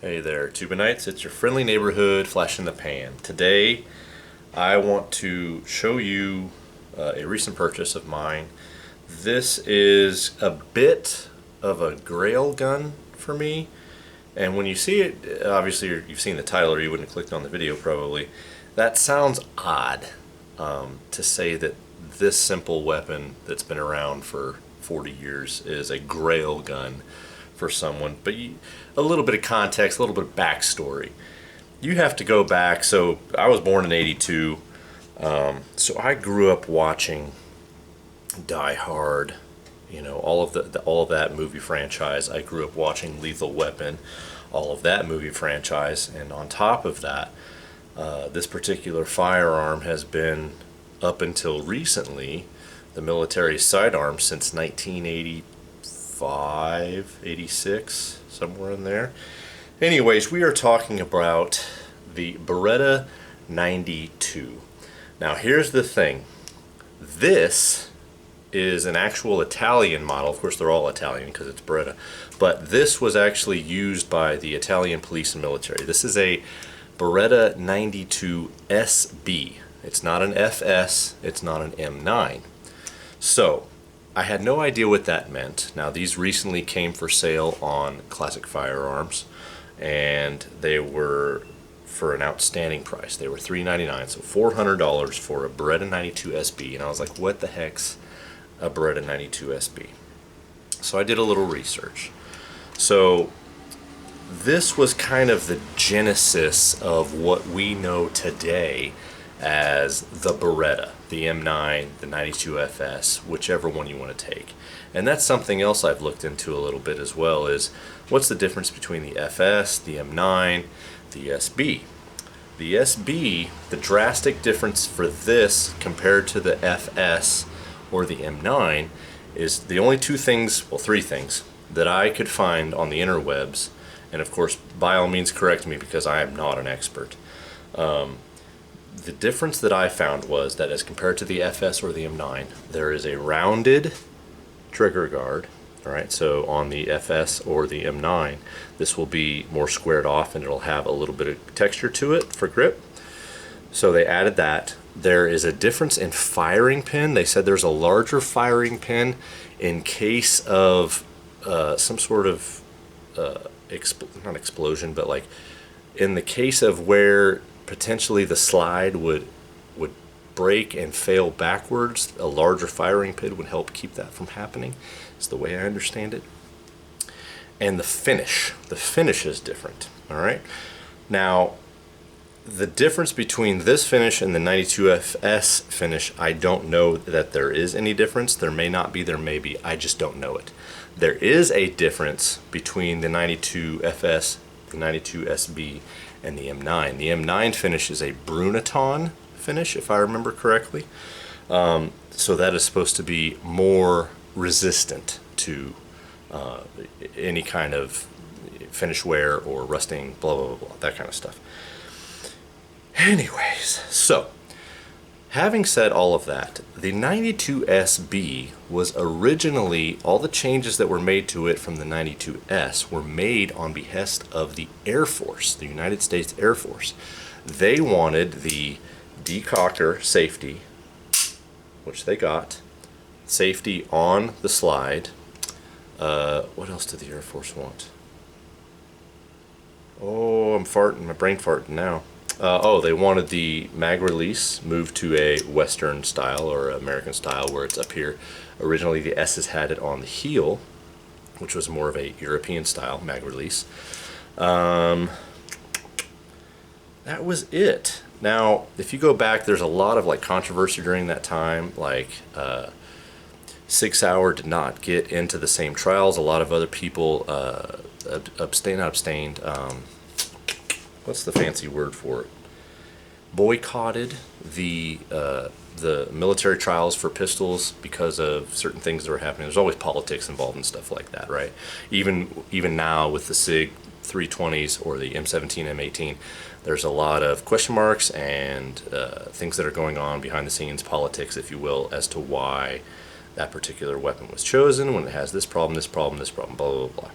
Hey there, Tubanites. It's your friendly neighborhood flash in the pan. Today, I want to show you a recent purchase of mine. This is a bit of a grail gun for me. And when you see it, obviously you've seen the title or you wouldn't have clicked on the video probably. That sounds odd to say that this simple weapon that's been around for 40 years is a grail gun for someone. But a little bit of context, a little bit of backstory. You have to go back. So I was born in '82. So I grew up watching Die Hard, all of that movie franchise. I grew up watching Lethal Weapon, all of that movie franchise, and on top of that, this particular firearm has been, up until recently, the military sidearm since 1985, 86, somewhere in there. Anyways, we are talking about the Beretta 92. Now here's the thing. This is an actual Italian model. Of course, they're all Italian because it's Beretta. But this was actually used by the Italian police and military. This is a Beretta 92 SB. It's not an FS. It's not an M9. So, I had no idea what that meant. Now, these recently came for sale on Classic Firearms, and they were for an outstanding price. They were $399, so $400 for a Beretta 92 SB. And I was like, what the heck's a Beretta 92 SB? So I did a little research. So this was kind of the genesis of what we know today as the Beretta, the M9, the 92 FS, whichever one you want to take. And that's something else I've looked into a little bit as well, is what's the difference between the FS, the M9, the SB. The SB, the drastic difference for this compared to the FS or the M9 is the only three things that I could find on the interwebs, and of course by all means correct me because I am not an expert. The difference that I found was that as compared to the FS or the M9, there is a rounded trigger guard. Alright, so on the FS or the M9, this will be more squared off and it'll have a little bit of texture to it for grip. So they added that. There is a difference in firing pin. They said there's a larger firing pin in case of some sort of not explosion, but like in the case of where potentially the slide would break and fail backwards, a larger firing pin would help keep that from happening. Is the way I understand it. And the finish is different. All right. Now, the difference between this finish and the 92 FS finish, I don't know that there is any difference. There may not be, there may be. I just don't know it. There is a difference between the 92 FS, the 92 SB, and the M9. The M9 finish is a Brunaton finish, if I remember correctly. So that is supposed to be more resistant to any kind of finish wear or rusting, blah, blah, blah, blah, that kind of stuff. Anyways, so having said all of that, the 92 SB was originally, all the changes that were made to it from the 92S were made on behest of the Air Force, the United States Air Force. They wanted the decocker safety, which they got, safety on the slide. What else did the Air Force want? Oh, I'm farting, my brain farting now. They wanted the mag release moved to a Western style or American style where it's up here. Originally the S's had it on the heel, which was more of a European style mag release. That was it. Now, if you go back, there's a lot of controversy during that time. Sig Sauer did not get into the same trials. A lot of other people abstained. What's the fancy word for it? Boycotted the military trials for pistols because of certain things that were happening. There's always politics involved and stuff like that, right? Even now with the SIG 320s or the M17, M18, there's a lot of question marks and things that are going on behind the scenes, politics, if you will, as to why that particular weapon was chosen when it has this problem, blah, blah, blah.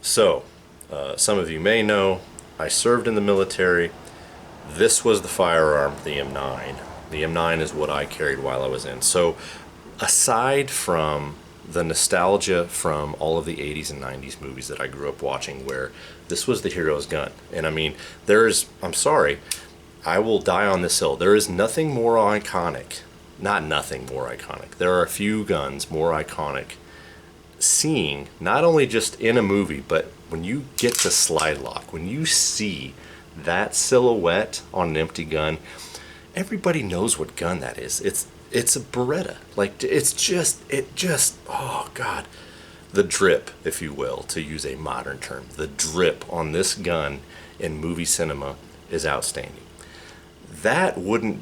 So, some of you may know, I served in the military. This was the firearm, the M9. The M9 is what I carried while I was in. So, aside from the nostalgia from all of the 80s and 90s movies that I grew up watching where this was the hero's gun. And I mean, I'm sorry, I will die on this hill. There is nothing more iconic. Not nothing more iconic. There are a few guns more iconic seeing, not only just in a movie, but when you get to slide lock, when you see that silhouette on an empty gun, everybody knows what gun that is. It's a Beretta. Like, it just, oh God. The drip, if you will, to use a modern term, the drip on this gun in movie cinema is outstanding. That wouldn't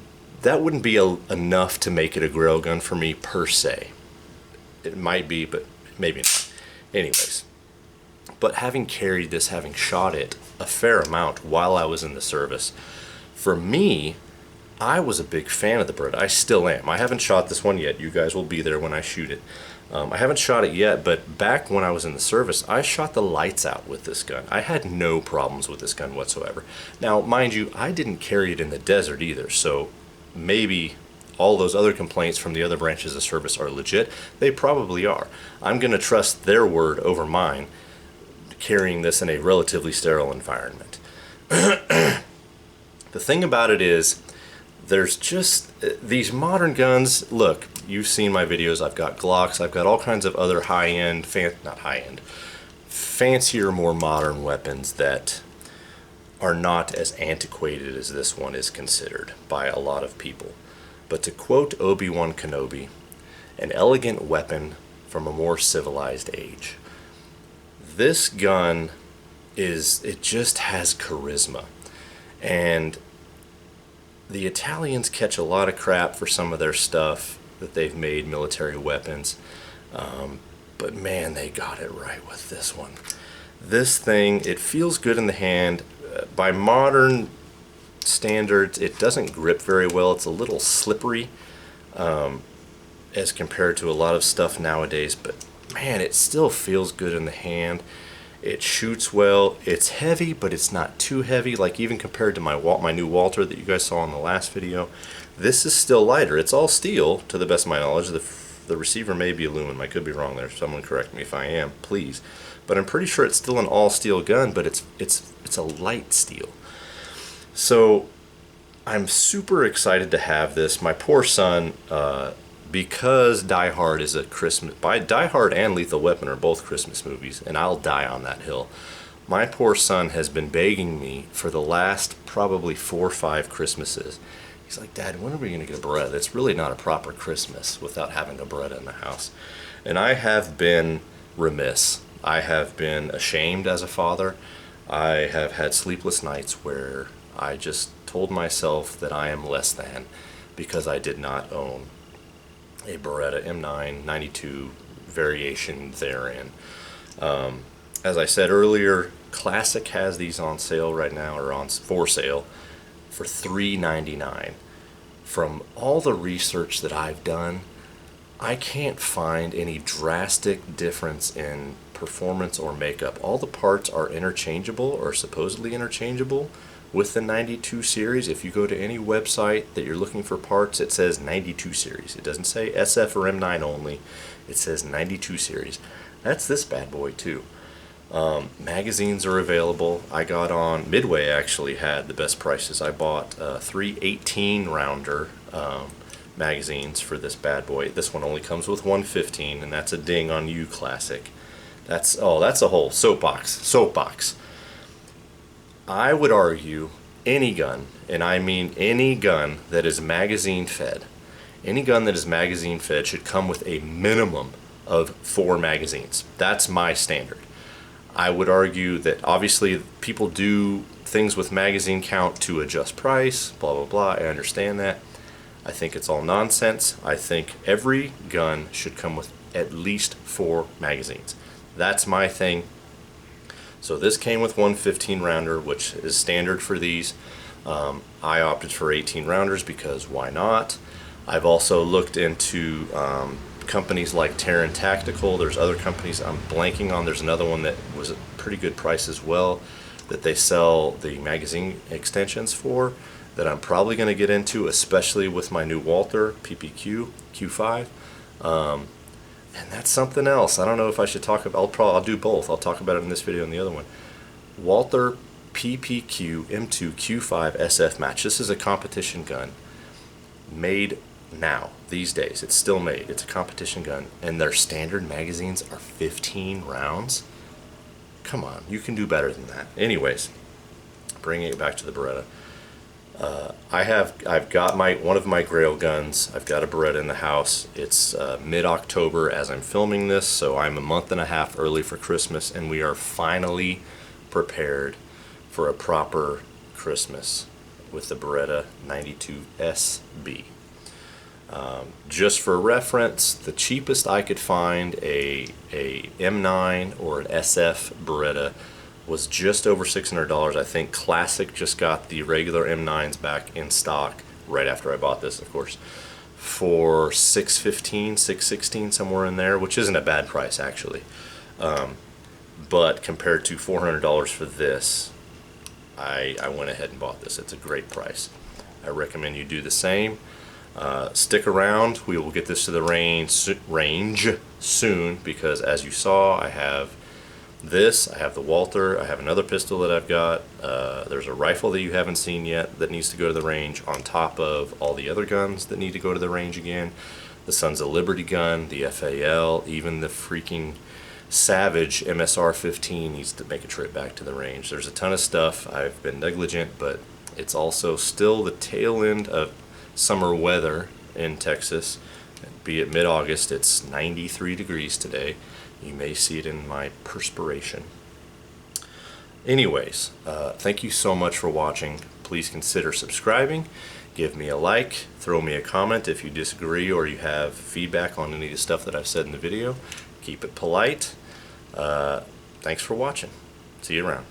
be enough to make it a grail gun for me per se. It might be, but maybe not. Anyways, but having carried this, having shot it a fair amount while I was in the service, for me, I was a big fan of the Beretta. I still am. I haven't shot this one yet. You guys will be there when I shoot it. I haven't shot it yet, but back when I was in the service, I shot the lights out with this gun. I had no problems with this gun whatsoever. Now, mind you, I didn't carry it in the desert either, so maybe all those other complaints from the other branches of service are legit. They probably are. I'm going to trust their word over mine, carrying this in a relatively sterile environment. The thing about it is, there's just these modern guns. Look, you've seen my videos. I've got Glocks. I've got all kinds of other high-end, not high-end, fancier, more modern weapons that are not as antiquated as this one is considered by a lot of people. But to quote Obi-Wan Kenobi, an elegant weapon from a more civilized age. This gun it just has charisma. And the Italians catch a lot of crap for some of their stuff that they've made, military weapons. But man, they got it right with this one. This thing, it feels good in the hand. By modern standards, it doesn't grip very well. It's a little slippery as compared to a lot of stuff nowadays. But man, it still feels good in the hand. It shoots well. It's heavy, but it's not too heavy. Like even compared to my new Walter that you guys saw in the last video, this is still lighter. It's all steel, to the best of my knowledge. The receiver may be aluminum. I could be wrong there. Someone correct me if I am, please. But I'm pretty sure it's still an all steel gun, but it's a light steel. So I'm super excited to have this. My poor son, because Die Hard is a Christmas, Die Hard and Lethal Weapon are both Christmas movies, and I'll die on that hill. My poor son has been begging me for the last probably 4 or 5 Christmases. He's like, Dad, when are we going to get a Beretta? It's really not a proper Christmas without having a Beretta in the house. And I have been remiss. I have been ashamed as a father. I have had sleepless nights where I just told myself that I am less than because I did not own a Beretta M9 92 variation therein. As I said earlier, Classic has these on sale right now, or for sale, for $3.99. From all the research that I've done, I can't find any drastic difference in performance or makeup. All the parts are interchangeable, or supposedly interchangeable, with the 92 series. If you go to any website that you're looking for parts, it says 92 series. It doesn't say SF or M9 only. It says 92 series. That's this bad boy too. Magazines are available. I got on Midway, actually had the best prices. I bought 3 18 rounder magazines for this bad boy. This one only comes with 115, and that's a ding on you, Classic. That's a whole soapbox. I would argue any gun, and I mean any gun that is magazine fed, should come with a minimum of 4 magazines. That's my standard. I would argue that obviously people do things with magazine count to adjust price, blah blah blah. I understand that. I think it's all nonsense. I think every gun should come with at least 4 magazines. That's my thing. So this came with 115 rounder, which is standard for these. I opted for 18 rounders because why not? I've also looked into companies like Terran Tactical. There's other companies I'm blanking on. There's another one that was a pretty good price as well that they sell the magazine extensions for, that I'm probably going to get into, especially with my new Walther PPQ Q5. And that's something else. I don't know if I should talk about. I'll do both. I'll talk about it in this video and the other one. Walther PPQ M2 Q5 SF match. This is a competition gun made now, these days. It's still made. It's a competition gun, and their standard magazines are 15 rounds. Come on, you can do better than that. Anyways, bringing it back to the Beretta. I've got one of my Grail guns. I've got a Beretta in the house. It's mid-October as I'm filming this, so I'm a month and a half early for Christmas, and we are finally prepared for a proper Christmas with the Beretta 92 SB. Just for reference, the cheapest I could find a M9 or an SF Beretta was just over $600. I think Classic just got the regular M9s back in stock right after I bought this, of course, for $615, $616, somewhere in there, which isn't a bad price actually. But compared to $400 for this, I went ahead and bought this. It's a great price. I recommend you do the same. Stick around. We will get this to the range soon, because as you saw, I have this, I have the Walther, I have another pistol that I've got, there's a rifle that you haven't seen yet that needs to go to the range, on top of all the other guns that need to go to the range again. The Sons of Liberty gun, the FAL, even the freaking Savage MSR-15 needs to make a trip back to the range. There's a ton of stuff. I've been negligent, but it's also still the tail end of summer weather in Texas. Be it mid-August, it's 93 degrees today. You may see it in my perspiration. Anyways, thank you so much for watching. Please consider subscribing. Give me a like. Throw me a comment if you disagree or you have feedback on any of the stuff that I've said in the video. Keep it polite. Thanks for watching. See you around.